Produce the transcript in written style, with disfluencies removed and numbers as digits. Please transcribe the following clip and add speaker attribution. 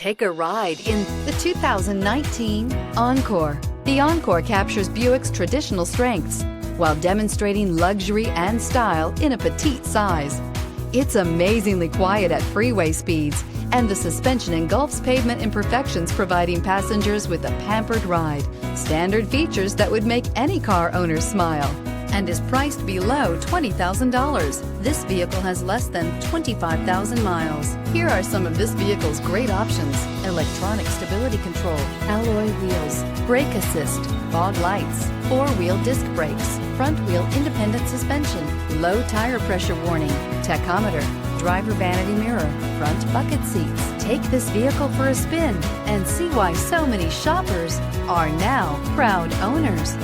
Speaker 1: Take a ride in the 2019 Encore. The Encore captures Buick's traditional strengths while demonstrating luxury and style in a petite size. It's amazingly quiet at freeway speeds, and the suspension engulfs pavement imperfections, providing passengers with a pampered ride. Standard features that would make any car owner smile, and is priced below $20,000. This vehicle has less than 25,000 miles. Here are some of this vehicle's great options: electronic stability control, alloy wheels, brake assist, fog lights, four-wheel disc brakes, front-wheel independent suspension, low tire pressure warning, tachometer, driver vanity mirror, front bucket seats. Take this vehicle for a spin and see why so many shoppers are now proud owners.